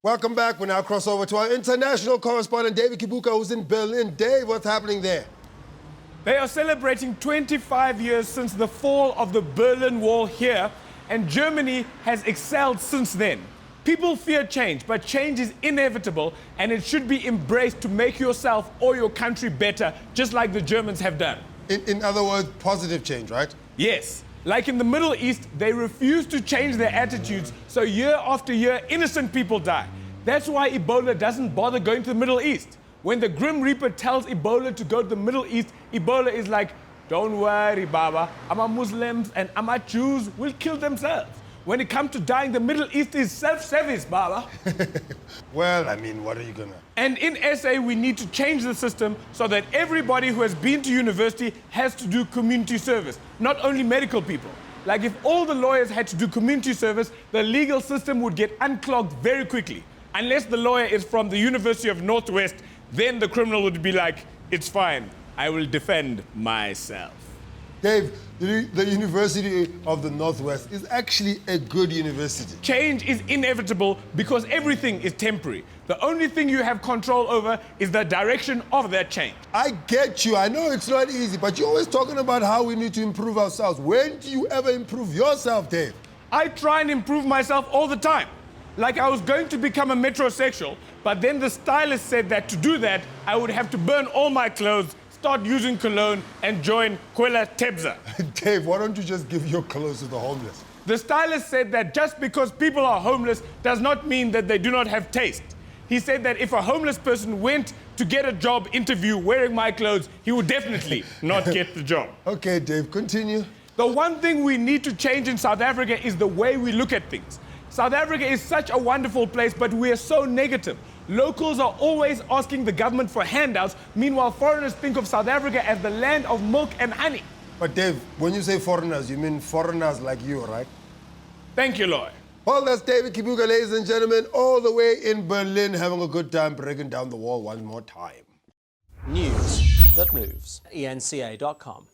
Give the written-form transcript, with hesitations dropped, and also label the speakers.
Speaker 1: Welcome back. We now cross over to our international correspondent, David Kibuuka, who's in Berlin. Dave, what's happening there?
Speaker 2: They are celebrating 25 years since the fall of the Berlin Wall here, and Germany has excelled since then. People fear change, but change is inevitable, and it should be embraced to make yourself or your country better, just like the Germans have done.
Speaker 1: In other words, positive change, right?
Speaker 2: Yes. Like in the Middle East, they refuse to change their attitudes, so year after year, innocent people die. That's why Ebola doesn't bother going to the Middle East. When the Grim Reaper tells Ebola to go to the Middle East, Ebola is like, don't worry, Baba, our Muslims and our Jews will kill themselves. When it comes to dying, the Middle East is self-service, Baba.
Speaker 1: Well, I mean, what are you gonna?
Speaker 2: And in SA, we need to change the system so that everybody who has been to university has to do community service, not only medical people. Like if all the lawyers had to do community service, the legal system would get unclogged very quickly. Unless the lawyer is from the University of Northwest, then the criminal would be like, it's fine, I will defend myself.
Speaker 1: Dave, the University of the Northwest is actually a good university.
Speaker 2: Change is inevitable because everything is temporary. The only thing you have control over is the direction of that change.
Speaker 1: I get you. I know it's not easy, but you're always talking about how we need to improve ourselves. When do you ever improve yourself, Dave?
Speaker 2: I try and improve myself all the time. Like I was going to become a metrosexual, but then the stylist said that to do that, I would have to burn all my clothes, start using cologne, and join Kwela Tebza.
Speaker 1: Dave, why don't you just give your clothes to the homeless?
Speaker 2: The stylist said that just because people are homeless does not mean that they do not have taste. He said that if a homeless person went to get a job interview wearing my clothes, he would definitely not get the job.
Speaker 1: Okay, Dave, continue.
Speaker 2: The one thing we need to change in South Africa is the way we look at things. South Africa is such a wonderful place, but we are so negative. Locals are always asking the government for handouts. Meanwhile, foreigners think of South Africa as the land of milk and honey.
Speaker 1: But Dave, when you say foreigners, you mean foreigners like you, right?
Speaker 2: Thank you, Lloyd.
Speaker 1: Well, that's David Kibuuka, ladies and gentlemen, all the way in Berlin, having a good time breaking down the wall one more time.
Speaker 3: News that moves. ENCA.com.